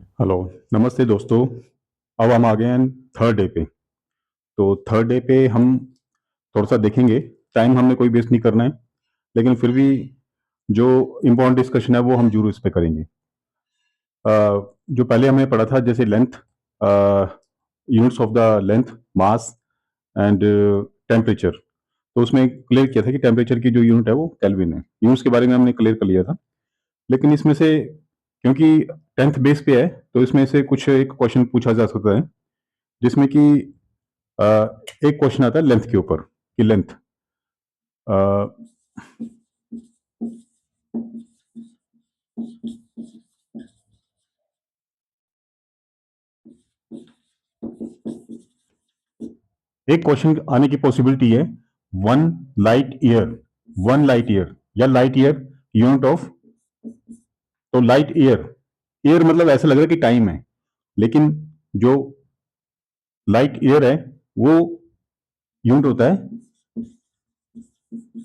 Hello, नमस्ते दोस्तों। अब हम आ गए हैं थर्ड डे पे। तो थर्ड डे पे हम थोड़ा सा देखेंगे। टाइम हमने कोई वेस्ट नहीं करना है, लेकिन फिर भी जो इम्पोर्टेंट डिस्कशन है वो हम जरूर इस पे करेंगे। जो पहले हमने पढ़ा था, जैसे length, units of the length, mass and temperature. तो उसमें क्लियर किया था कि टेम्परेचर की जो यूनिट है वो केल्विन है। यूनिट्स के बारे में हमने क्लियर कर लिया था। लेकिन इसमें से, क्योंकि टेंथ बेस पे है, तो इसमें से कुछ एक क्वेश्चन पूछा जा सकता है, जिसमें कि अ, एक क्वेश्चन आता है लेंथ के ऊपर कि लेंथ, एक क्वेश्चन आने की पॉसिबिलिटी है, one light year. One light year या लाइट ईयर यूनिट ऑफ। तो लाइट ईयर, ईयर मतलब ऐसा लग रहा है कि टाइम है, लेकिन जो लाइट ईयर है वो यूनिट होता है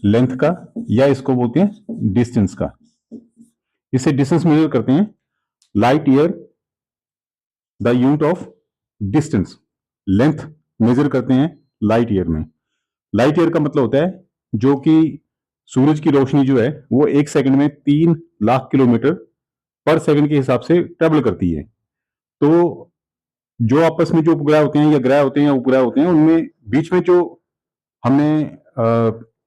लेंथ का, या इसको बोलते हैं डिस्टेंस का। इसे डिस्टेंस मेजर करते हैं। Light year the unit of distance, length major करते हैं लाइट ईयर में। लाइट ईयर का मतलब होता है जो कि सूरज की रोशनी जो है वो एक सेकंड में 3 लाख किलोमीटर पर सेकंड के हिसाब से ट्रेवल करती है। तो जो आपस में जो उपग्रह होते हैं या ग्रह होते हैं या उपग्रह होते हैं, उनमें बीच में जो हमने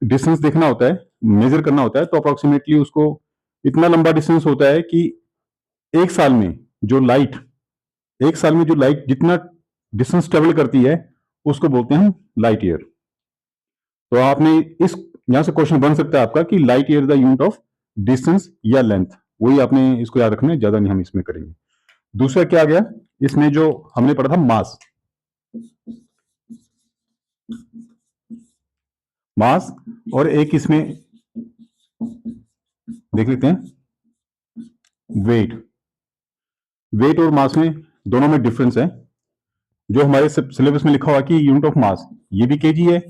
डिस्टेंस देखना होता है, मेजर करना होता है, तो अप्रोक्सीमेटली उसको इतना लंबा डिस्टेंस होता है कि एक साल में जो लाइट एक साल में जो लाइट जितना डिस्टेंस ट्रेवल करती है उसको बोलते हैं लाइट ईयर। तो आपने इस यहां से क्वेश्चन बन सकता है आपका कि light year the unit of distance या लेंथ। वही आपने इसको याद रखना है, ज्यादा नहीं हम इसमें करेंगे। दूसरा क्या आ गया, इसमें जो हमने पढ़ा था मास। मास और एक इसमें देख लेते हैं वेट। वेट और मास में दोनों में डिफरेंस है। जो हमारे सिलेबस में लिखा हुआ कि यूनिट ऑफ मास ये भी केजी है,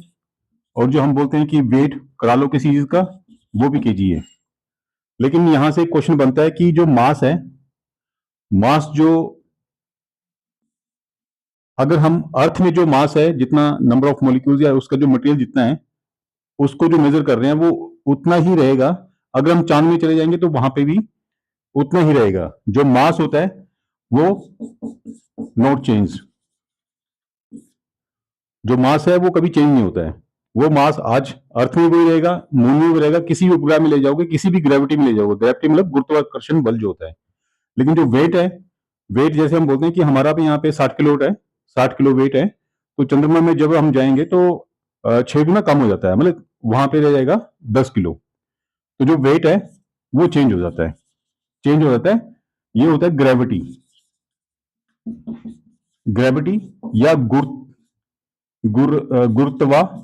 और जो हम बोलते हैं कि वेट करा लो किसी चीज का, वो भी केजी है। लेकिन यहां से क्वेश्चन बनता है कि जो मास है, मास जो, अगर हम अर्थ में जो मास है, जितना नंबर ऑफ मॉलिक्यूल्स या उसका जो मटेरियल जितना है, उसको जो मेजर कर रहे हैं वो उतना ही रहेगा। अगर हम चांद में चले जाएंगे तो वहां पे भी उतना ही रहेगा। जो मास होता है वो नॉट चेंज। जो मास है वो कभी चेंज नहीं होता है। वो मास आज अर्थ में भी रहेगा, मून में भी रहेगा, किसी भी उपग्रह में ले जाओगे, किसी भी ग्रेविटी में ले जाओगे। ग्रेविटी मतलब गुरुत्वाकर्षण बल जो होता है। लेकिन जो वेट है, वेट जैसे हम बोलते हैं कि हमारा भी यहाँ पे 60 किलो है, 60 किलो वेट है, तो चंद्रमा में जब हम जाएंगे तो 6 गुना कम हो जाता है, मतलब वहां पे रह जाएगा 10 किलो। तो जो वेट है वो चेंज हो जाता है, चेंज हो जाता है। ये होता है ग्रेविटी। ग्रेविटी या गुरुत्वाकर्षण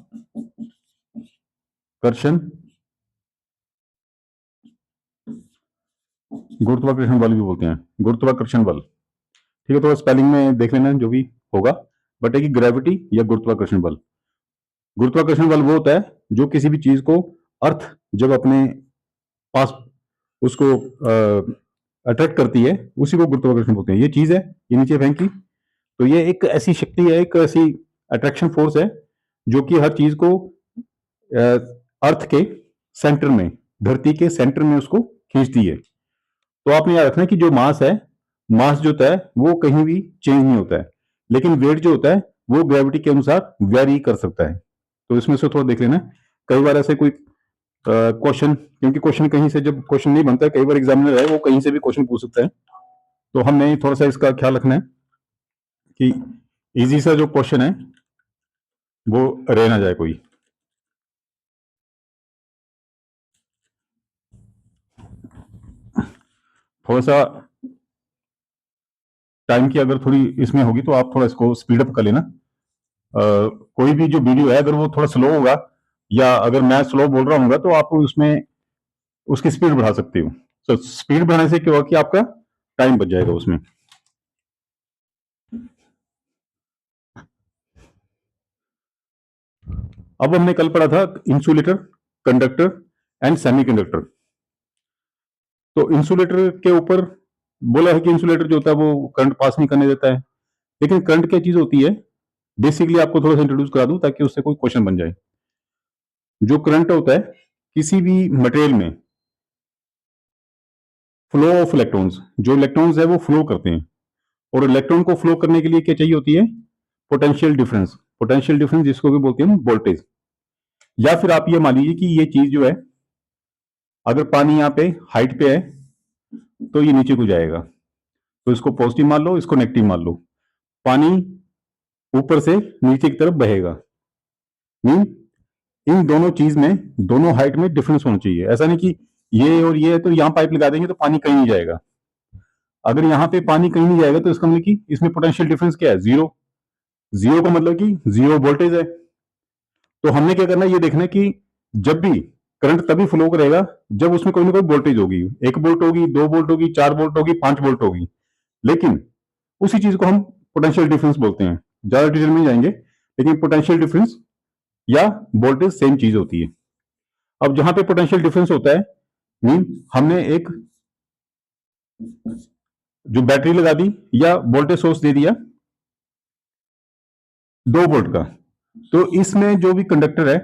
गुरुत्वाकर्षण बल भी बोलते हैं, गुरुत्वाकर्षण बल। ठीक है, तो स्पेलिंग में देख लेना जो भी होगा, बट है कि ग्रेविटी या गुरुत्वाकर्षण बल। गुरुत्वाकर्षण बल वो होता है जो किसी भी चीज को अर्थ जब अपने पास उसको अट्रैक्ट करती है, उसी को गुरुत्वाकर्षण बोलते हैं। ये चीज है, ये नीचे फेंकी, तो ये एक ऐसी शक्ति है, एक ऐसी अट्रैक्शन फोर्स है जो कि हर चीज को अर्थ के सेंटर में, धरती के सेंटर में उसको खींचती है। तो आपने याद रखना कि जो मास है, मास जो होता है वो कहीं भी चेंज नहीं होता है, लेकिन वेट जो होता है वो ग्रेविटी के अनुसार वेरी कर सकता है। तो इसमें से थोड़ा देख लेना। कई बार ऐसे कोई क्वेश्चन, क्योंकि क्वेश्चन कहीं से जब क्वेश्चन नहीं बनता है, कई बार एग्जामिनर है वो कहीं से भी क्वेश्चन पूछ सकता है, तो हमें थोड़ा सा इसका ख्याल रखना है कि इजी सा जो क्वेश्चन है वो रह ना जाए कोई। थोड़ा सा टाइम की अगर थोड़ी इसमें होगी तो आप थोड़ा इसको स्पीड अप कर लेना। कोई भी जो वीडियो है अगर वो थोड़ा स्लो होगा, या अगर मैं स्लो बोल रहा हूँ, तो आप उसमें उसकी स्पीड बढ़ा सकते हो। तो स्पीड बढ़ाने से क्या होगा कि आपका टाइम बच जाएगा उसमें। अब हमने कल पढ़ा था इंसुलेटर, कंडक्टर एंड सेमीकंडक्टर। तो इंसुलेटर के ऊपर बोला है कि इंसुलेटर जो होता है वो करंट पास नहीं करने देता है, लेकिन करंट क्या चीज होती है, बेसिकली आपको थोड़ा सा इंट्रोड्यूस करा दूं ताकि उससे कोई क्वेश्चन बन जाए। जो करंट होता है किसी भी मटेरियल में, फ्लो ऑफ इलेक्ट्रॉन्स, जो इलेक्ट्रॉन्स है वो फ्लो करते हैं, और इलेक्ट्रॉन को फ्लो करने के लिए क्या चाहिए होती है, पोटेंशियल डिफरेंस। पोटेंशियल डिफरेंस जिसको भी बोलते हैं वोल्टेज। या फिर आप ये मान लीजिए कि ये चीज जो है, अगर पानी यहाँ पे हाइट पे है तो ये नीचे को जाएगा, तो इसको पॉजिटिव मान लो, इसको नेगेटिव मान लो। पानी ऊपर से नीचे की तरफ बहेगा, मीन इन दोनों चीज में, दोनों हाइट में डिफरेंस होना चाहिए। ऐसा नहीं कि ये और ये है तो यहां पाइप लगा देंगे तो पानी कहीं नहीं जाएगा। अगर यहाँ पे पानी कहीं नहीं जाएगा तो इसका मतलब कि इसमें पोटेंशियल डिफरेंस क्या है, जीरो। जीरो का मतलब कि जीरो वोल्टेज है। तो हमने क्या करना है, ये देखना है कि जब भी करंट तभी फ्लो करेगा जब उसमें कोई ना कोई वोल्टेज होगी, 1 वोल्ट होगी, 2 वोल्ट होगी, 4 वोल्ट होगी, 5 वोल्ट होगी। लेकिन उसी चीज को हम पोटेंशियल डिफरेंस बोलते हैं। ज्यादा डिटेल में जाएंगे, लेकिन पोटेंशियल डिफरेंस या वोल्टेज सेम चीज होती है। अब जहां पे पोटेंशियल डिफरेंस होता है, मीन हमने एक जो बैटरी लगा दी या वोल्टेज सोर्स दे दिया 2 वोल्ट का, तो इसमें जो भी कंडक्टर है,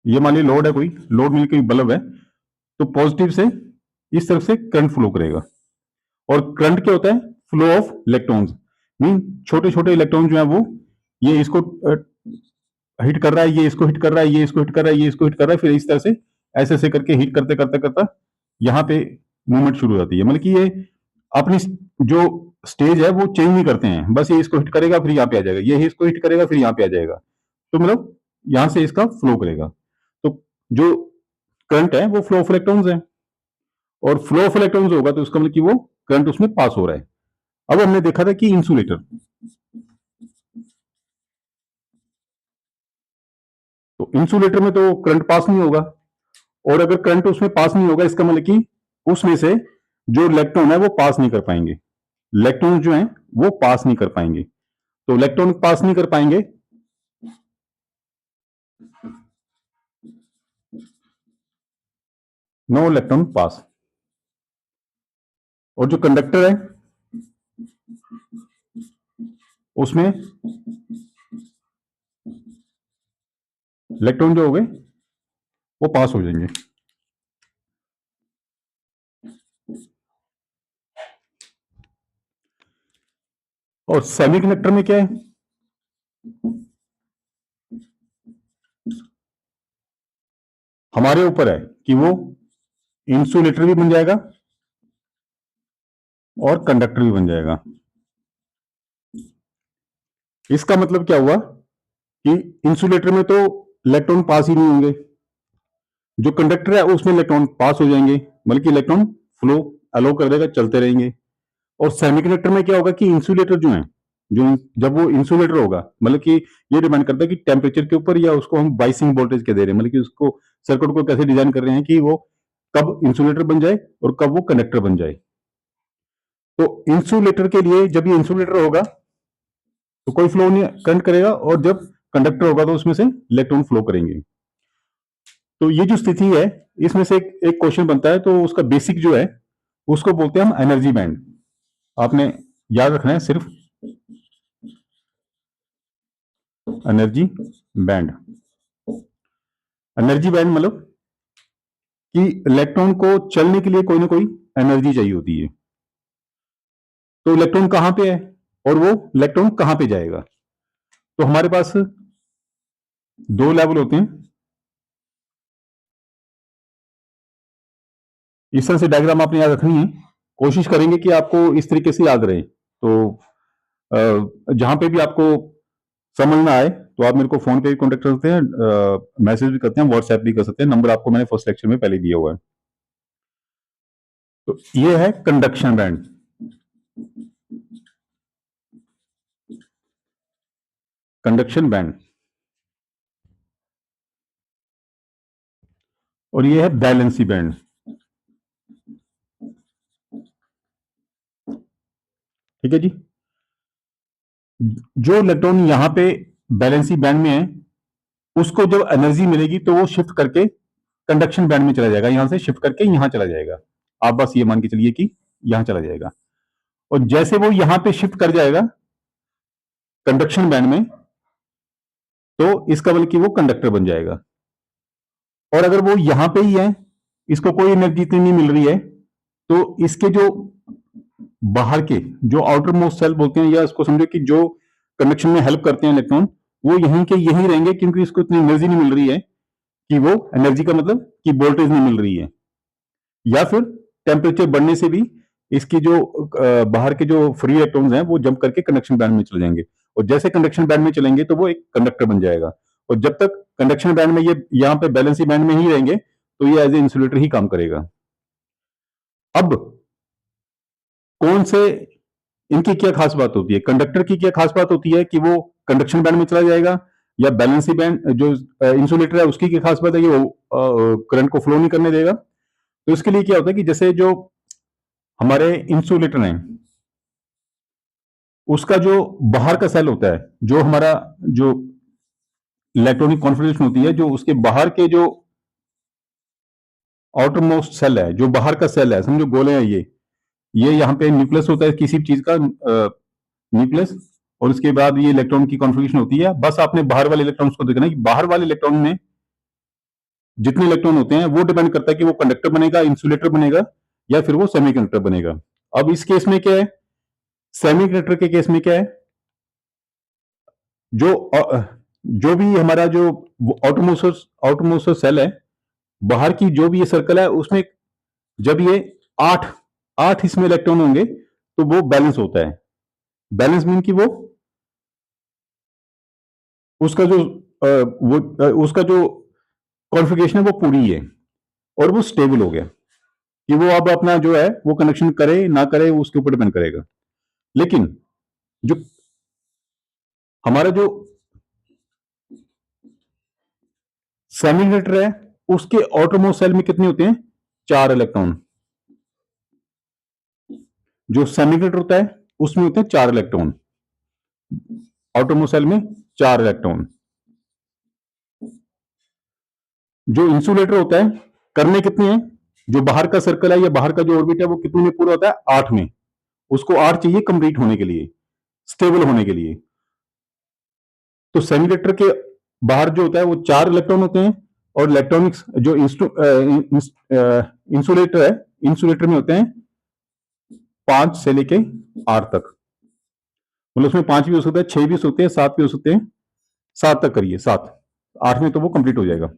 ये मान लीजिए लोड है, कोई लोड मिल के बल्ब है, तो पॉजिटिव से इस तरफ से करंट फ्लो करेगा। और करंट क्या होता है, फ्लो ऑफ इलेक्ट्रॉन्स, मीन छोटे छोटे इलेक्ट्रॉन जो है वो ये इसको हिट कर रहा है, ये इसको हिट कर रहा है, ये इसको हिट कर रहा है, ये इसको हिट कर रहा है, फिर इस तरह से ऐसे ऐसे करके हिट करते करते करते यहाँ पे मूवमेंट शुरू हो जाती है। मतलब कि ये अपनी जो स्टेज है वो चेंज नहीं करते हैं, बस ये इसको हिट करेगा फिर यहाँ पे आ जाएगा, ये इसको हिट करेगा फिर यहाँ पे आ जाएगा, तो मतलब यहाँ से इसका फ्लो करेगा। तो जो करंट है वो फ्लो ऑफ इलेक्ट्रॉन्स है, और फ्लो ऑफ इलेक्ट्रॉन्स होगा तो उसका मतलब कि वो करंट उसमें पास हो रहा है। अब हमने देखा था कि इंसुलेटर, तो इंसुलेटर में तो करंट पास नहीं होगा, और अगर करंट उसमें पास नहीं होगा इसका मतलब कि उसमें से जो इलेक्ट्रॉन है वो पास नहीं कर पाएंगे, इलेक्ट्रॉन जो है वो पास नहीं कर पाएंगे। तो इलेक्ट्रॉन पास नहीं कर पाएंगे, नो इलेक्ट्रॉन पास। और जो कंडक्टर है उसमें इलेक्ट्रॉन जो हो गए वो पास हो जाएंगे। और सेमीकंडक्टर में क्या है, हमारे ऊपर है कि वो इंसुलेटर भी बन जाएगा और कंडक्टर भी बन जाएगा। इसका मतलब क्या हुआ कि इंसुलेटर में तो इलेक्ट्रॉन पास ही नहीं होंगे, जो कंडक्टर है उसमें इलेक्ट्रॉन पास हो जाएंगे, बल्कि इलेक्ट्रॉन फ्लो अलो कर देगा, चलते रहेंगे। और सेमीकंडक्टर में क्या होगा कि इंसुलेटर जो है, जो जब वो इंसुलेटर होगा, मतलब कि ये डिपेंड करता है कि टेम्परेचर के ऊपर, या उसको हम बाइसिंग वोल्टेज क्या दे रहे हैं, मतलब कि उसको सर्किट को कैसे डिजाइन कर रहे हैं कि वो कब इंसुलेटर बन जाए और कब वो कंडक्टर बन जाए। तो इंसुलेटर के लिए जब ये इंसुलेटर होगा तो कोई फ्लो नहीं करंट करेगा, और जब कंडक्टर होगा तो उसमें से इलेक्ट्रॉन फ्लो करेंगे। तो ये जो स्थिति है, इसमें से एक क्वेश्चन बनता है, तो उसका बेसिक जो है उसको बोलते हैं हम एनर्जी बैंड। आपने याद रखना है सिर्फ एनर्जी बैंड। एनर्जी बैंड मतलब कि इलेक्ट्रॉन को चलने के लिए कोई ना कोई एनर्जी चाहिए होती है। तो इलेक्ट्रॉन कहां पे है और वो इलेक्ट्रॉन कहां पे जाएगा, तो हमारे पास 2 लेवल होते हैं। इस तरह से डायग्राम आपने याद रखनी है, कोशिश करेंगे कि आपको इस तरीके से याद रहे। तो जहां पे भी आपको समझ ना आए तो आप मेरे को फोन पे भी कॉन्टेक्ट कर सकते हैं, मैसेज भी करते हैं, व्हाट्सएप भी कर सकते हैं, नंबर आपको मैंने फर्स्ट लेक्चर में पहले दिया हुआ है। तो ये है कंडक्शन बैंड। कंडक्शन बैंड, और ये है बैलेंसी बैंड। ठीक है जी, जो इलेक्ट्रॉन यहां पे बैलेंसी बैंड में है उसको जब एनर्जी मिलेगी तो वो शिफ्ट करके कंडक्शन बैंड में चला जाएगा, यहां से शिफ्ट करके यहां चला जाएगा। आप बस ये मान के चलिए कि यहां चला जाएगा, और जैसे वो यहां पे शिफ्ट कर जाएगा कंडक्शन बैंड में, तो इसका बल्कि वो कंडक्टर बन जाएगा। और अगर वो यहां पे ही है, इसको कोई एनर्जी इतनी नहीं मिल रही है, तो इसके जो बाहर के जो आउटर मोस्ट सेल बोलते हैं, या इसको समझो कि जो कंडक्शन में हेल्प करते हैं इलेक्ट्रॉन, वो यहीं के यहीं रहेंगे, क्योंकि इसको इतनी एनर्जी नहीं मिल रही है कि वो एनर्जी का मतलब कि वोल्टेज नहीं मिल रही है, या फिर टेम्परेचर बढ़ने से भी इसकी जो बाहर के जो फ्री इलेक्ट्रॉन्स हैं वो जंप करके कंडक्शन बैंड में चले जाएंगे, और जैसे कंडक्शन बैंड में चलेंगे तो वो एक कंडक्टर बन जाएगा। और जब तक कंडक्शन बैंड में ये यहाँ पे बैलेंसिंग बैंड में ही रहेंगे, तो ये एज ए इंसुलेटर ही काम करेगा। अब कौन से इनकी क्या खास बात होती है, कंडक्टर की क्या खास बात होती है कि वो कंडक्शन बैंड में चला जाएगा, या बैलेंसिंग बैंड जो इंसुलेटर है उसकी क्या खास बात है कि वो करंट को फ्लो नहीं करने देगा। तो इसके लिए क्या होता है कि जैसे जो हमारे इंसुलेटर हैं, उसका जो बाहर का सेल होता है, जो हमारा जो इलेक्ट्रॉनिक कॉन्फ़िगरेशन होती है, जो उसके बाहर के जो आउटर मोस्ट सेल है, जो बाहर का सेल है, समझो गोले हैं ये यहाँ पे न्यूक्लियस होता है किसी चीज का, न्यूक्लियस, और उसके बाद ये इलेक्ट्रॉन की कॉन्फ़िगरेशन होती है। बस आपने बाहर वाले इलेक्ट्रॉन्स को देखना है कि बाहर वाले इलेक्ट्रॉन में जितने इलेक्ट्रॉन होते हैं वो डिपेंड करता है कि वो कंडक्टर बनेगा, इंसुलेटर बनेगा, या फिर वो सेमीकंडक्टर बनेगा। अब इस केस में क्या है, सेमीकंडक्टर के केस में क्या है, जो जो भी हमारा जो आउटरमोस्ट सेल है, बाहर की जो भी ये सर्कल है, उसमें जब ये आठ आठ इसमें इलेक्ट्रॉन होंगे तो वो बैलेंस होता है। बैलेंस मीन कि वो उसका जो उसका जो कॉन्फ़िगरेशन है वो पूरी है, और वो स्टेबल हो गया कि वो अब अपना जो है वो कनेक्शन करे ना करे, वो उसके ऊपर डिपेंड करेगा। लेकिन जो हमारा जो सेमीकंडक्टर है, उसके आउटरमोस्ट सेल में कितने होते हैं, 4 इलेक्ट्रॉन। जो सेमीकंडक्टर होता है उसमें होते हैं 4 इलेक्ट्रॉन, आउटरमोस्ट सेल में 4 इलेक्ट्रॉन। जो इंसुलेटर होता है, करने कितने हैं, जो बाहर का सर्कल है या बाहर का जो ऑर्बिट है वो कितने में पूरा होता है, 8 में। उसको 8 चाहिए कंप्लीट होने के लिए, स्टेबल होने के लिए। तो सेमीकंडक्टर के बाहर जो होता है वो 4 इलेक्ट्रॉन होते हैं, और इलेक्ट्रॉनिक्स जो इंसुलेटर है, इंसुलेटर में होते हैं 5 से लेके 8 तक। मतलब उसमें 5 भी हो सकता है, 6 भी हो सकते हैं, 7 भी हो सकते हैं, 7 तक करिए, 7, 8 में तो वो कंप्लीट हो जाएगा।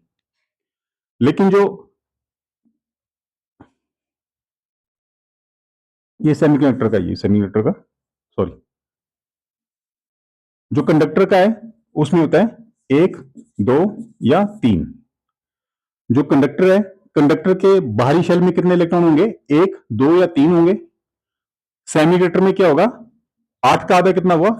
लेकिन जो ये सेमीकंडक्टर का, ये सेमीकंडक्टर का, सॉरी, जो कंडक्टर का है उसमें होता है 1, 2 या 3। जो कंडक्टर है, कंडक्टर के बाहरी शेल में कितने इलेक्ट्रॉन होंगे, 1, 2 या 3 होंगे। सेमीकंडक्टर में क्या होगा, 8 का आधा कितना हुआ,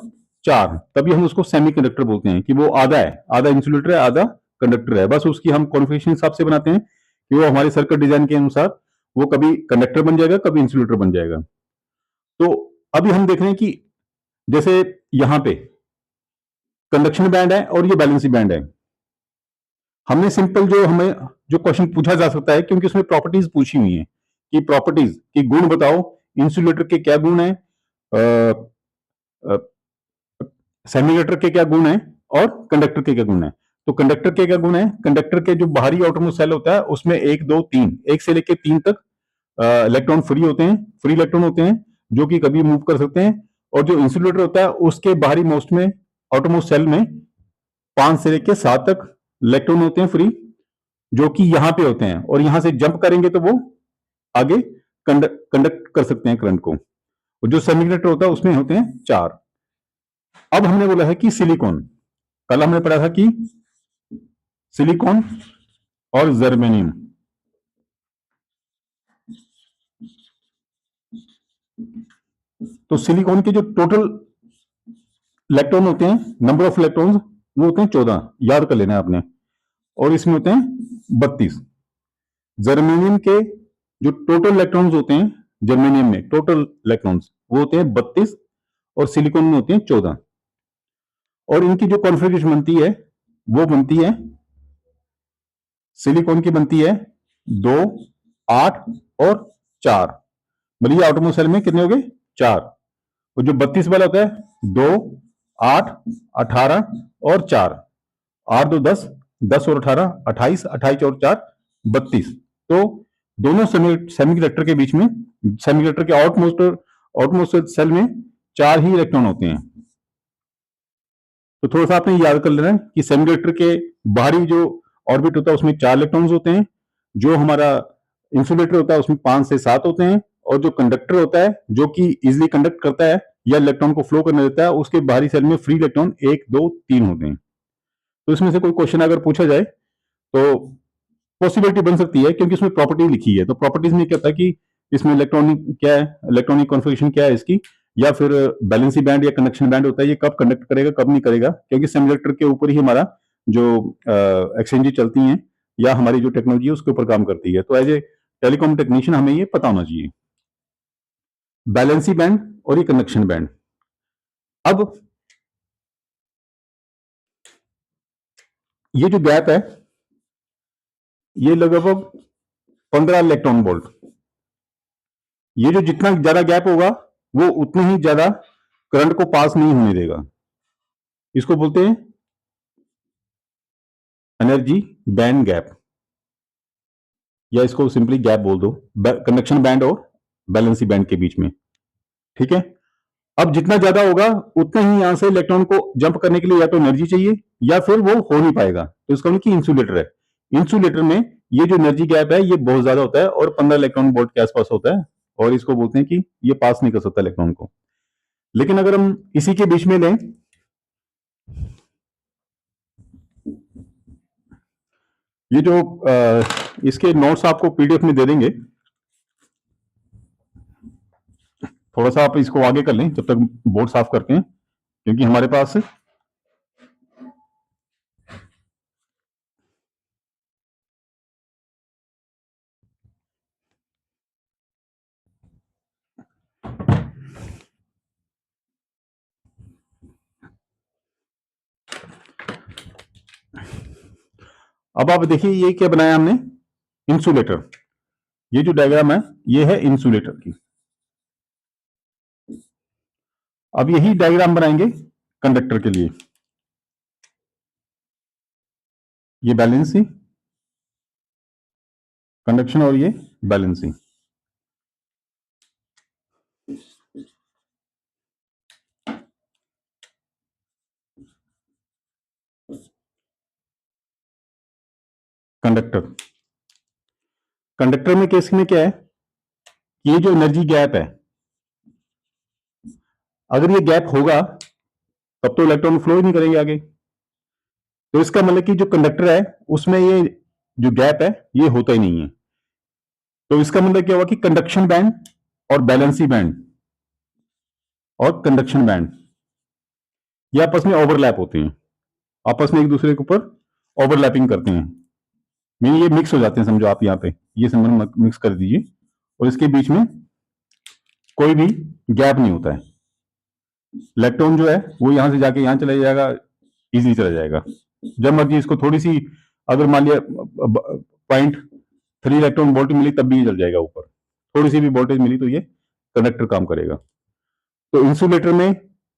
4, तभी हम उसको सेमीकंडक्टर बोलते हैं कि वो आधा है, आधा इंसुलेटर है, आधा कंडक्टर है। बस उसकी हम कॉन्फ़िगरेशन हिसाब से बनाते हैं कि वो हमारे सर्किट डिजाइन के अनुसार वो कभी कंडक्टर बन जाएगा, कभी इंसुलेटर बन जाएगा। तो अभी हम देख रहे हैं कि जैसे यहां पे कंडक्शन बैंड है और ये बैलेंसिंग बैंड है। हमने सिंपल जो हमें जो क्वेश्चन पूछा जा सकता है, क्योंकि उसमें प्रॉपर्टीज पूछी हुई है कि प्रॉपर्टीज की गुण बताओ, इंसुलेटर के क्या गुण है, सेमीकंडक्टर के क्या गुण है, और कंडक्टर के क्या गुण है। तो कंडक्टर के क्या गुण है, कंडक्टर के जो बाहरी आउटरमोस्ट सेल होता है उसमें 1, 2, 3, 1 से लेकर 3 तक इलेक्ट्रॉन फ्री होते हैं, फ्री इलेक्ट्रॉन होते हैं, जो कि कभी मूव कर सकते हैं। और जो इंसुलेटर होता है उसके बाहरी मोस्ट में, आउटरमोस्ट सेल में 5 से लेकर 7 तक इलेक्ट्रॉन होते हैं फ्री, जो कि यहां पे होते हैं, और यहां से जंप करेंगे तो वो आगे कंडक्ट कर सकते हैं करंट को। और जो सेमीकंडक्टर होता है उसमें होते हैं 4। अब हमने बोला है कि सिलिकॉन, कल हमने पढ़ा था कि सिलिकॉन और जर्मेनियम, तो सिलिकॉन के जो टोटल इलेक्ट्रॉन होते हैं, नंबर ऑफ इलेक्ट्रॉन्स, वो होते हैं 14, याद कर लेना है आपने, और इसमें होते हैं 32। जर्मेनियम के जो टोटल इलेक्ट्रॉन्स होते हैं, जर्मेनियम में टोटल इलेक्ट्रॉन्स वो होते हैं 32, और सिलिकॉन में होते हैं 14। और इनकी जो कॉन्फ़िगरेशन बनती है वो बनती है सिलिकॉन की बनती है 2, 8 और 4। मतलब ये आउटरमोस्ट सेल में कितने हो गए? 4। और जो 32 वाला होता है 2, 8, 18 और 4। 8 2 10, 10 और 18, 28, 28 और 4 32। तो दोनों सेमीकंडक्टर के बीच में, सेमीकंडक्टर के आउटमोस्ट सेल में 4 ही इलेक्ट्रॉन होते हैं। तो थोड़ा सा आपने याद कर लेना है कि सेमीकंडक्टर के बाहरी जो ऑर्बिट होता है उसमें 4 इलेक्ट्रॉन्स होते हैं, जो हमारा इंसुलेटर होता है उसमें 5 से 7 होते हैं, और जो कंडक्टर होता है जो कि इजिली कंडक्ट करता है या इलेक्ट्रॉन को फ्लो करने देता है, उसके बाहरी सेल में फ्री इलेक्ट्रॉन 1 2 3 होते हैं। तो इसमें से कोई क्वेश्चन अगर पूछा जाए तो पॉसिबिलिटी बन सकती है, क्योंकि इसमें प्रॉपर्टी लिखी है। तो प्रॉपर्टीज में क्या होता है कि इसमें इलेक्ट्रॉनिक क्या है, इलेक्ट्रॉनिक कॉन्फ़िगरेशन क्या है इसकी, या फिर बैलेंसी बैंड या कंडक्शन बैंड होता है, ये कब कंडक्ट करेगा कब नहीं करेगा, क्योंकि सेमीकंडक्टर के ऊपर ही हमारा जो एक्सचेंजेस चलती हैं या हमारी जो टेक्नोलॉजी है उसके ऊपर काम करती है। तो एज ए टेलीकॉम टेक्नीशियन हमें ये पता होना चाहिए, बैलेंसी बैंड और ये कंडक्शन बैंड। अब ये जो गैप है ये लगभग 15 इलेक्ट्रॉन वोल्ट। ये जो जितना ज्यादा गैप होगा वो उतने ही ज्यादा करंट को पास नहीं होने देगा। इसको बोलते हैं एनर्जी बैंड गैप, या इसको सिंपली गैप बोल दो, कंडक्शन बैंड और बैलेंसी बैंड के बीच में। ठीक है। अब जितना ज्यादा होगा उतना ही यहां से इलेक्ट्रॉन को जंप करने के लिए या तो एनर्जी चाहिए या फिर वो हो नहीं पाएगा। तो इसका मतलब कि इंसुलेटर है, इंसुलेटर में ये जो एनर्जी गैप है ये बहुत ज्यादा होता है और 15 इलेक्ट्रॉन वोल्ट के आसपास होता है, और इसको बोलते हैं कि ये पास नहीं कर सकता इलेक्ट्रॉन को। लेकिन अगर हम इसी के बीच में लें, ये जो इसके नोट्स आपको पीडीएफ में दे देंगे, थोड़ा सा आप इसको आगे कर लें जब तक बोर्ड साफ करते हैं, क्योंकि हमारे पास अब आप देखिए ये क्या बनाया हमने, इंसुलेटर। ये जो डायग्राम है ये है इंसुलेटर की। अब यही डायग्राम बनाएंगे कंडक्टर के लिए। ये बैलेंसी कंडक्शन और ये बैलेंसी। कंडक्टर, कंडक्टर में केस में क्या है, ये जो एनर्जी गैप है, अगर ये गैप होगा तब तो इलेक्ट्रॉन फ्लो ही नहीं करेंगे आगे। तो इसका मतलब कि जो कंडक्टर है उसमें ये जो गैप है ये होता ही नहीं है। तो इसका मतलब क्या हुआ कि कंडक्शन बैंड और बैलेंसी बैंड और कंडक्शन बैंड ये आपस में ओवरलैप होते हैं, आपस में एक दूसरे के ऊपर ओवरलैपिंग करते हैं, मीन ये मिक्स हो जाते हैं। समझो आप यहाँ पे ये सिंबल मिक्स कर दीजिए, और इसके बीच में कोई भी गैप नहीं होता है। इलेक्ट्रॉन जो है वो यहां से जाके यहां चला जाएगा, इजीली चला जाएगा। जब मर्जी इसको थोड़ी सी अगर मान लिया 0.3 इलेक्ट्रॉन वोल्ट मिली तब भी ये चल जाएगा ऊपर, थोड़ी सी भी वोल्टेज मिली तो ये कंडक्टर काम करेगा। तो इंसुलेटर में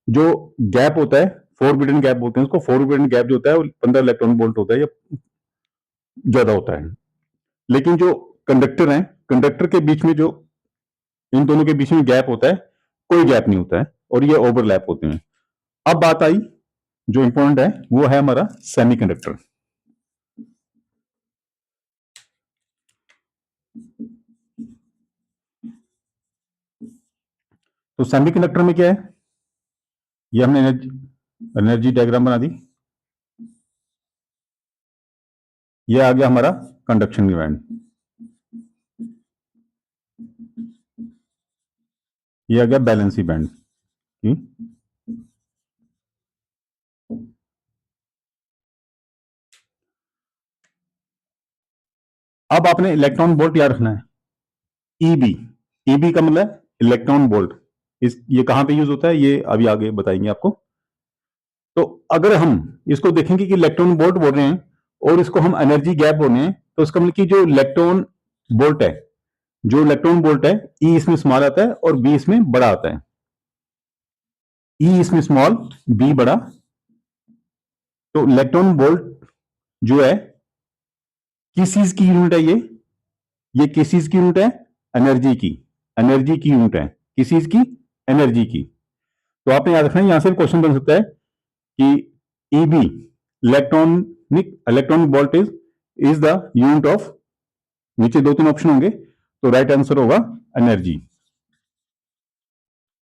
जो गैप होता है फोरबिडन गैप बोलते हैं उसको, फोरबिडन गैप जो होता है वो 15 इलेक्ट्रॉन वोल्ट होता है या ज्यादा होता है। लेकिन जो कंडक्टर है, कंडक्टर के बीच में जो इन दोनों के बीच में गैप होता है कोई गैप नहीं होता है और ये ओवरलैप होते हैं। अब बात आई जो इंपॉर्टेंट है वो है हमारा सेमीकंडक्टर। तो सेमीकंडक्टर में क्या है, ये हमने एनर्जी डायग्राम बना दी, ये आ गया हमारा कंडक्शन बैंड, ये आ गया बैलेंसी बैंड। अब आपने इलेक्ट्रॉन वोल्ट याद रखना है, ईबी, ईबी का मतलब इलेक्ट्रॉन वोल्ट। इस ये कहां पे यूज होता है ये अभी आगे बताएंगे आपको। तो अगर हम इसको देखेंगे कि इलेक्ट्रॉन वोल्ट बोल रहे हैं और इसको हम एनर्जी गैप बोल रहे हैं, तो उसका मतलब कि जो इलेक्ट्रॉन बोल्ट है, जो इलेक्ट्रॉन बोल्ट है, ई इसमें स्मॉल आता है और बी इसमें बड़ा आता है। ई इसमें स्मॉल, बी बड़ा। तो इलेक्ट्रॉन बोल्ट जो है, किस चीज की यूनिट है ये किस चीज की यूनिट है? एनर्जी की। एनर्जी की यूनिट है। किस चीज की? एनर्जी की। तो आपने याद रखना है, यहां से क्वेश्चन बन सकता है कि EB, electronic voltage, is the unit of, नीचे दो तीन ऑप्शन होंगे, तो राइट आंसर होगा एनर्जी।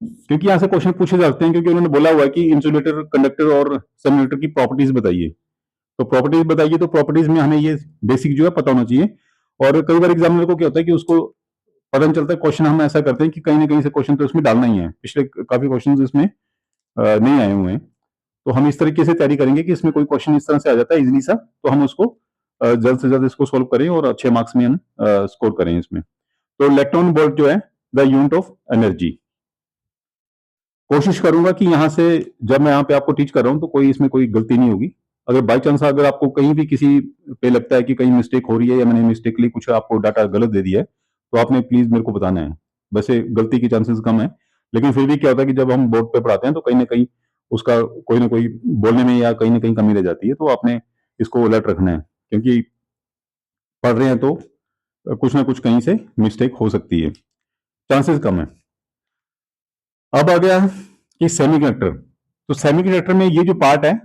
क्योंकि यहां से क्वेश्चन पूछे जा सकते हैं, क्योंकि उन्होंने बोला हुआ है कि इंसुलेटर, कंडक्टर और सेमीकंडक्टर की प्रॉपर्टीज बताइए। तो प्रॉपर्टीज बताइए, तो प्रॉपर्टीज में हमें ये बेसिक जो है पता होना चाहिए। और कई बार एग्जामिनर को क्या होता है कि उसको पता नहीं चलता है, क्वेश्चन हम ऐसा करते हैं कि कहीं ना कहीं से क्वेश्चन तो इसमें डालना ही है, पिछले काफी क्वेश्चन इसमें नहीं आए हुए हैं। तो हम इस तरीके से तैयारी करेंगे कि इसमें कोई क्वेश्चन इस तरह से आ जाता है इजीली सा, तो हम उसको जल्द से जल्द इसको सोल्व करें और अच्छे मार्क्स में हम स्कोर करें इसमें। तो इलेक्ट्रॉन वोल्ट जो है द यूनिट ऑफ एनर्जी। कोशिश करूंगा कि यहां से जब मैं यहाँ पे आपको टीच कर रहा हूं तो कोई इसमें कोई गलती नहीं होगी। अगर बाई चांस अगर आपको कहीं भी किसी पे लगता है कि कहीं मिस्टेक हो रही है या मैंने मिस्टेकली कुछ आपको डाटा गलत दे दिया है, तो आपने प्लीज मेरे को बताना है। वैसे गलती की चांसेस कम है, लेकिन फिर भी क्या होता है कि जब हम बोर्ड पे पढ़ाते हैं तो कहीं ना कहीं उसका कोई ना कोई बोलने में या कहीं ना कहीं कमी रह जाती है, तो आपने इसको अलर्ट रखना है, क्योंकि पढ़ रहे हैं तो कुछ ना कुछ कहीं से मिस्टेक हो सकती है, चांसेस कम है। अब आ गया कि सेमीकंडक्टर। तो सेमीकंडक्टर में ये जो पार्ट है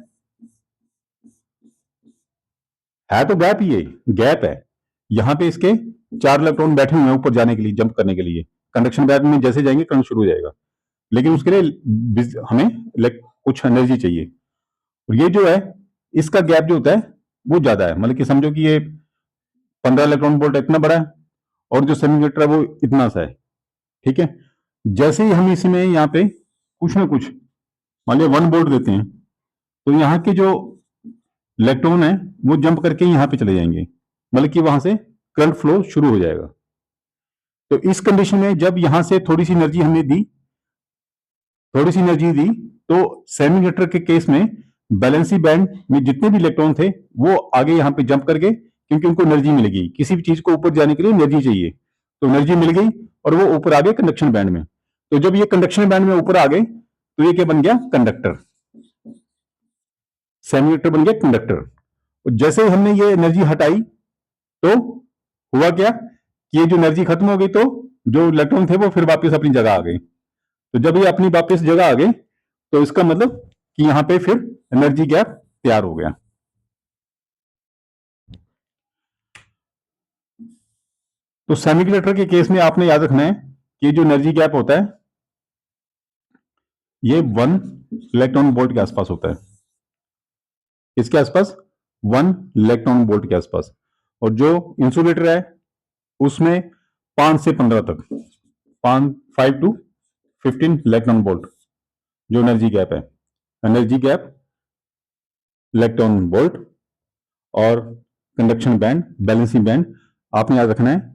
तो गैप, ये गैप है। यहां पे इसके 4 इलेक्ट्रॉन बैठे हुए हैं ऊपर जाने के लिए, जंप करने के लिए। कंडक्शन बैंड में जैसे जाएंगे करंट शुरू हो जाएगा, लेकिन उसके लिए हमें कुछ एनर्जी चाहिए। और ये जो है, इसका गैप जो होता है वो ज्यादा है, मतलब कि समझो कि ये 15 इलेक्ट्रॉन वोल्ट इतना बड़ा है और जो सेमीकंडक्टर है वो इतना सा है। ठीक है। जैसे ही हम इसमें यहाँ पे कुछ ना कुछ, मान लिया 1 वोल्ट देते हैं, तो यहाँ के जो इलेक्ट्रॉन है वो जंप करके यहाँ पे चले जाएंगे, मतलब कि वहां से करंट फ्लो शुरू हो जाएगा। तो इस कंडीशन में जब यहां से थोड़ी सी एनर्जी हमने दी, थोड़ी सी एनर्जी दी, तो सेमीकंडक्टर के केस में बैलेंसी बैंड में जितने भी इलेक्ट्रॉन थे वो आगे यहाँ पे जंप कर गए, क्योंकि उनको एनर्जी मिल गई। किसी भी चीज को ऊपर जाने के लिए एनर्जी चाहिए, तो एनर्जी मिल गई और वो ऊपर आ गए कंडक्शन बैंड में। तो जब ये कंडक्शन बैंड में ऊपर आ गए, तो ये क्या बन गया? कंडक्टर। सेमीकंडक्टर बन गया कंडक्टर। जैसे ही हमने ये एनर्जी हटाई, तो हुआ क्या कि ये जो एनर्जी खत्म हो गई, तो जो इलेक्ट्रॉन थे वो फिर वापस अपनी जगह आ गए। तो जब ये अपनी वापस जगह आ गए, तो इसका मतलब कि यहां पे फिर एनर्जी गैप तैयार हो गया। तो सेमीकंडक्टर के केस में आपने याद रखना है कि जो एनर्जी गैप होता है ये 1 इलेक्ट्रॉन वोल्ट के आसपास होता है। इसके आसपास 1 इलेक्ट्रॉन वोल्ट के आसपास। और जो इंसुलेटर है उसमें 5 से 15 तक, 5 to 15 इलेक्ट्रॉन वोल्ट जो एनर्जी गैप है। एनर्जी गैप, इलेक्ट्रॉन वोल्ट और कंडक्शन बैंड, बैलेंसिंग बैंड आपने याद रखना है।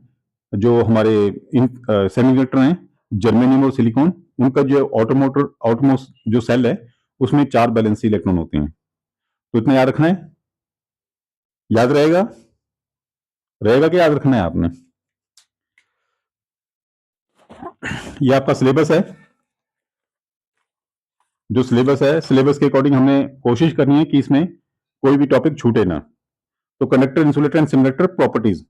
जो हमारे सेमीकंडक्टर हैं, जर्मेनियम और सिलिकॉन, उनका जो ऑटोमोस जो सेल है उसमें 4 बैलेंसी इलेक्ट्रॉन होते हैं। तो इतना याद रखना है। याद रहेगा? रहेगा कि याद रखना है आपने? ये आपका सिलेबस है। जो सिलेबस है, सिलेबस के अकॉर्डिंग हमने कोशिश करनी है कि इसमें कोई भी टॉपिक छूटे ना। तो conductor, insulator and semiconductor properties,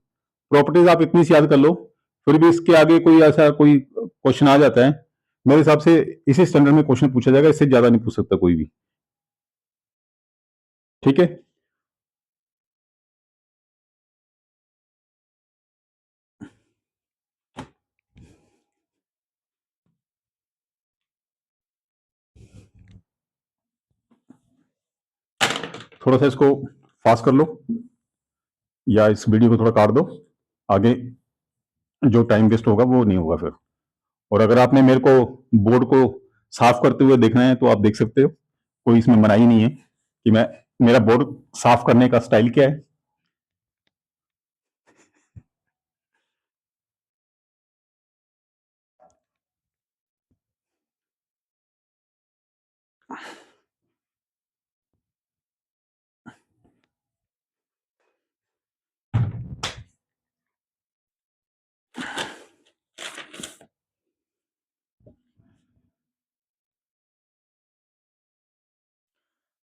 properties आप इतनी सी याद कर लो। फिर भी इसके आगे कोई ऐसा कोई क्वेश्चन आ जाता है, मेरे हिसाब से इसी स्टैंडर्ड में क्वेश्चन पूछा जाएगा, इससे ज्यादा नहीं पूछ सकता कोई भी। ठीक है। थोड़ा सा इसको फास्ट कर लो या इस वीडियो को थोड़ा काट दो, आगे जो टाइम वेस्ट होगा वो नहीं होगा फिर। और अगर आपने मेरे को बोर्ड को साफ करते हुए देखना है तो आप देख सकते हो, कोई इसमें मनाही नहीं है कि मैं, मेरा बोर्ड साफ करने का स्टाइल क्या है।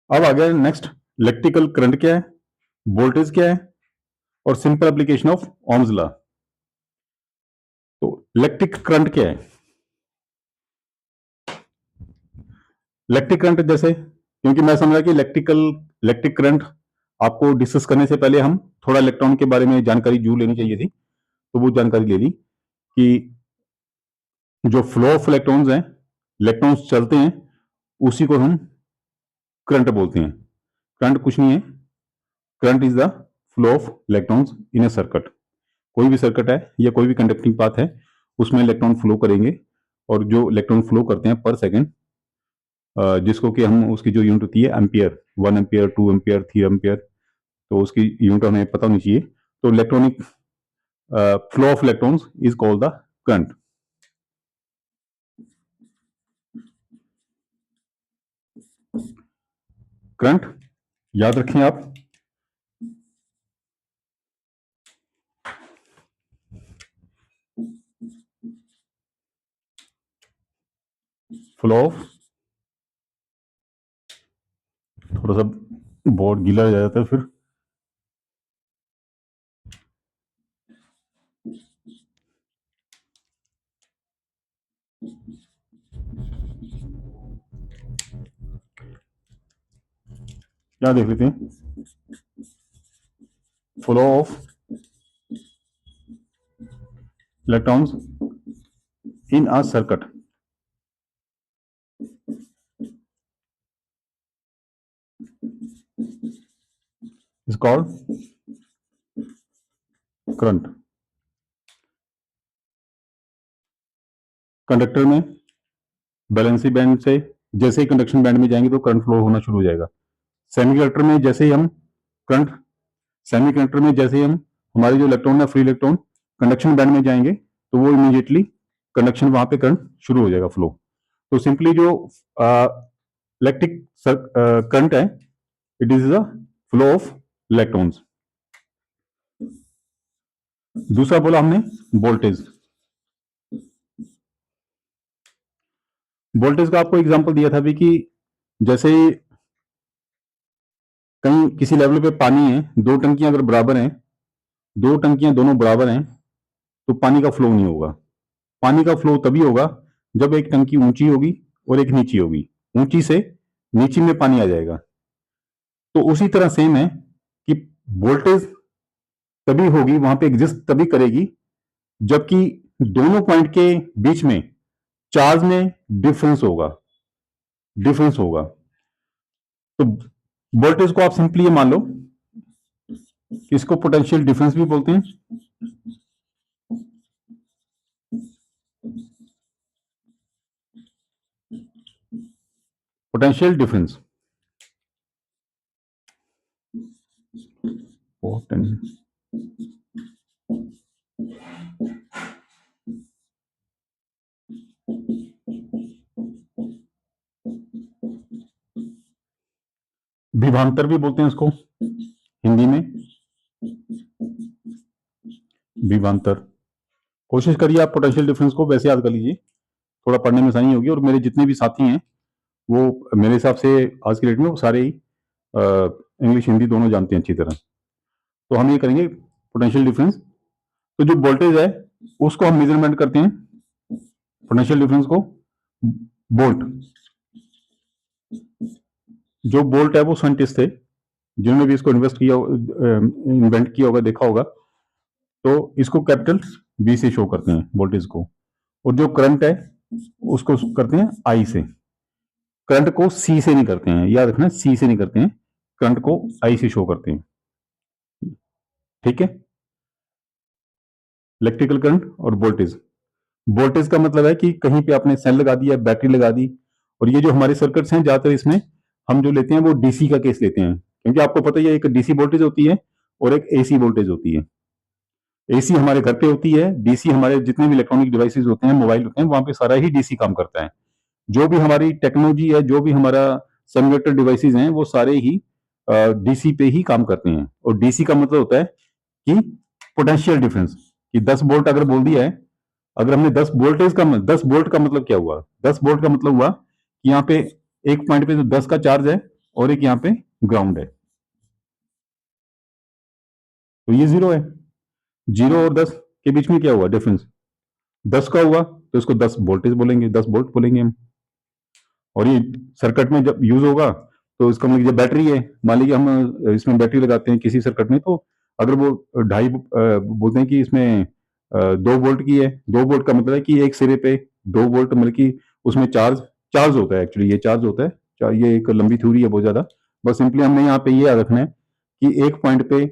अब आ गया नेक्स्ट, इलेक्ट्रिकल करंट क्या है, वोल्टेज क्या है, और simple application of Ohm's law. तो इलेक्ट्रिक करंट क्या है? इलेक्ट्रिक करंट जैसे, क्योंकि मैं समझा कि इलेक्ट्रिक करंट आपको डिस्कस करने से पहले हम थोड़ा इलेक्ट्रॉन के बारे में जानकारी जरूर लेनी चाहिए थी, तो वो जानकारी ले ली कि जो फ्लो ऑफ इलेक्ट्रॉन्स हैं, इलेक्ट्रॉन्स चलते हैं, उसी को हम करंट बोलते हैं। करंट कुछ नहीं है, current is the flow of electrons in A circuit. कोई भी सर्किट है या कोई भी कंडक्टिंग पाथ है, उसमें इलेक्ट्रॉन फ्लो करेंगे, और जो इलेक्ट्रॉन फ्लो करते हैं पर सेकेंड, जिसको कि हम उसकी जो यूनिट होती है एम्पियर, 1 एम्पियर, 2 एम्पियर, 3 एम्पियर, तो उसकी यूनिट हमें पता होनी चाहिए। तो electronic flow of electrons is called the current. Current याद रखें आप, फ्लो ऑफ, थोड़ा सा बोर्ड गीला हो जाता है फिर, क्या देख लेते हैं, flow of electrons in a circuit is called current. Conductor में बैलेंसी बैंड से जैसे ही कंडक्शन बैंड में जाएंगे तो करंट फ्लो होना शुरू हो जाएगा। सेमीकंडक्टर में जैसे ही हम करंट, सेमीकंडक्टर में जैसे ही हम हमारे जो इलेक्ट्रॉन है फ्री इलेक्ट्रॉन कंडक्शन बैंड में जाएंगे, तो वो इमीडिएटली कंडक्शन वहां पे करंट शुरू हो जाएगा फ्लो। तो सिंपली जो इलेक्ट्रिक करंट है, it is the flow of electrons. दूसरा बोला हमने वोल्टेज। वोल्टेज का आपको एग्जांपल दिया था भी कि जैसे कहीं किसी लेवल पे पानी है, दो टंकियां अगर बराबर हैं, दो टंकियां दोनों बराबर हैं, तो पानी का फ्लो नहीं होगा। पानी का फ्लो तभी होगा जब एक टंकी ऊंची होगी और एक नीची होगी, ऊंची से नीची में पानी आ जाएगा। तो उसी तरह सेम है कि वोल्टेज तभी होगी, वहां पे एग्जिस्ट तभी करेगी जबकि दोनों पॉइंट के बीच में चार्ज में डिफरेंस होगा। तो वोल्टेज को आप सिंपली ये मान लो कि इसको पोटेंशियल डिफरेंस भी बोलते हैं। पोटेंशियल डिफरेंस, विभवांतर भी बोलते हैं इसको हिंदी में, विभवांतर। कोशिश करिए आप पोटेंशियल डिफरेंस को वैसे याद कर लीजिए, थोड़ा पढ़ने में आसानी होगी। और मेरे जितने भी साथी हैं वो मेरे हिसाब से आज की डेट में वो सारे ही इंग्लिश हिंदी दोनों जानते हैं अच्छी तरह। तो हम ये करेंगे पोटेंशियल डिफरेंस। तो जो वोल्टेज है उसको हम मेजरमेंट करते हैं, पोटेंशियल डिफरेंस को वोल्ट। जो वोल्ट है वो साइंटिस्ट थे जिन्होंने भी इसको इन्वेंट किया होगा, देखा होगा। तो इसको कैपिटल बी से शो करते हैं वोल्टेज को, और जो करंट है उसको करते हैं आई से। करंट को सी से नहीं करते हैं, याद रखना, सी से नहीं करते हैं, करंट को आई से शो करते हैं। ठीक है, इलेक्ट्रिकल करंट और वोल्टेज। वोल्टेज का मतलब है कि कहीं पे आपने सेल लगा दी या बैटरी लगा दी। और ये जो हमारे सर्किट्स हैं ज्यादातर इसमें हम जो लेते हैं वो डीसी का केस लेते हैं, क्योंकि आपको पता ही है एक डीसी वोल्टेज होती है और एक एसी वोल्टेज होती है। एसी हमारे घर पे होती है, डीसी हमारे जितने भी इलेक्ट्रॉनिक डिवाइसेस होते हैं, मोबाइल होते हैं, वहां पे सारा ही डीसी काम करता है। जो भी हमारी टेक्नोलॉजी है, जो भी हमारा सेमीकंडक्टर डिवाइसेस हैं, वो सारे ही डीसी पे ही काम करते हैं। और डीसी का मतलब होता है कि पोटेंशियल डिफरेंस, कि 10 वोल्ट अगर बोल दिया है, अगर हमने 10 वोल्ट का मतलब क्या हुआ, 10 वोल्ट का मतलब हुआ कि यहाँ पे एक पॉइंट पे तो 10 का चार्ज है और एक यहाँ पे ग्राउंड है, तो ये 0 है। 0 और 10 के बीच में क्या हुआ डिफरेंस, 10 का हुआ, तो इसको 10 वोल्टेज बोलेंगे, 10 वोल्ट बोलेंगे हम। और ये सर्किट में जब यूज होगा तो इसका मतलब जब बैटरी है, मान लीजिए हम इसमें बैटरी लगाते हैं किसी सर्किट में, तो अगर वो ढाई बोलते हैं कि इसमें 2 वोल्ट की है, 2 वोल्ट का मतलब है कि एक सिरे पे 2 वोल्ट, मतलब कि उसमें चार्ज चार्ज होता है, एक्चुअली ये चार्ज होता है। ये एक लंबी थ्योरी है बहुत ज्यादा, बस सिंपली हमने यहाँ पे ये याद रखना है कि एक पॉइंट पे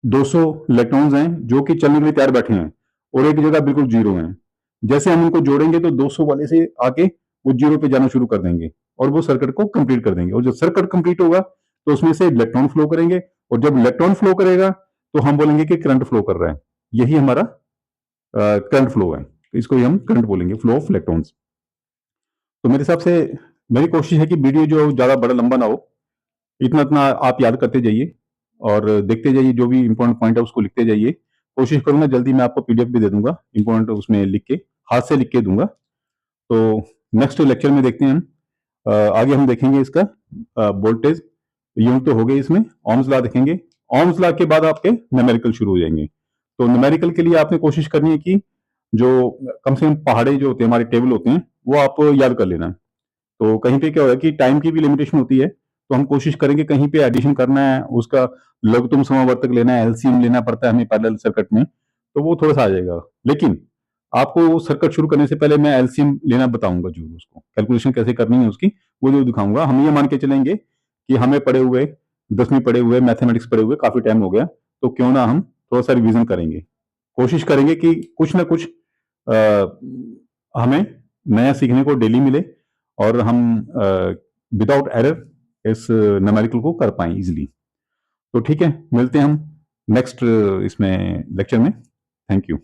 200 इलेक्ट्रॉन्स हैं जो कि चलने के लिए तैयार बैठे हैं, और एक जगह बिल्कुल जीरो हैं। जैसे हम उनको जोड़ेंगे तो 200 वाले से आके वो जीरो पे जाना शुरू कर देंगे और वो सर्किट को कंप्लीट कर देंगे। और जब सर्किट कंप्लीट होगा तो उसमें से इलेक्ट्रॉन फ्लो करेंगे, और जब इलेक्ट्रॉन फ्लो करेगा तो हम बोलेंगे कि करंट फ्लो कर रहा है। यही हमारा करंट फ्लो है, इसको ही हम करंट बोलेंगे, फ्लो ऑफ इलेक्ट्रॉन्स। तो मेरे हिसाब से मेरी कोशिश है कि वीडियो जो ज़्यादा बड़ा लंबा ना हो, इतना इतना आप याद करते जाइए और देखते जाइए, जो भी इंपॉर्टेंट पॉइंट है उसको लिखते जाइए। कोशिश करूंगा जल्दी मैं आपको पीडीएफ भी दे दूंगा, इंपॉर्टेंट उसमें लिख के, हाथ से लिख के दूंगा। तो नेक्स्ट लेक्चर में देखते हैं हम आगे हम देखेंगे इसका वोल्टेज यूनिट तो हो गई, इसमें ओम्स लॉ देखेंगे। ओम्स लॉ के बाद आपके न्यूमेरिकल शुरू हो जाएंगे। तो न्यूमेरिकल के लिए आपने कोशिश करनी है कि जो कम से कम पहाड़े जो होते हैं हमारे टेबल होते हैं वो आप याद कर लेना। तो कहीं पे क्या होगा कि टाइम की भी लिमिटेशन होती है, तो हम कोशिश करेंगे कहीं पे एडिशन करना है, उसका लघुत्तम समावर्तक लेना है, एलसीएम लेना पड़ता है हमें पैरेलल सर्किट में, तो वो थोड़ा सा आ जाएगा। लेकिन आपको वो सर्किट शुरू करने से पहले मैं एलसीएम लेना बताऊंगा, जो उसको कैलकुलेशन कैसे करनी है उसकी वो जो दिखाऊंगा। हम ये मान के चलेंगे कि हमें पढ़े हुए 10वीं पढ़े हुए मैथमेटिक्स पढ़े हुए काफी टाइम हो गया, तो क्यों ना हम थोड़ा सा रिविजन करेंगे, कोशिश करेंगे कि कुछ ना कुछ हमें नया सीखने को डेली मिले और हम विदाउट एरर इस न्यूमेरिकल को कर पाए इजीली। तो ठीक है, मिलते हैं हम नेक्स्ट इसमें लेक्चर में। Thank you.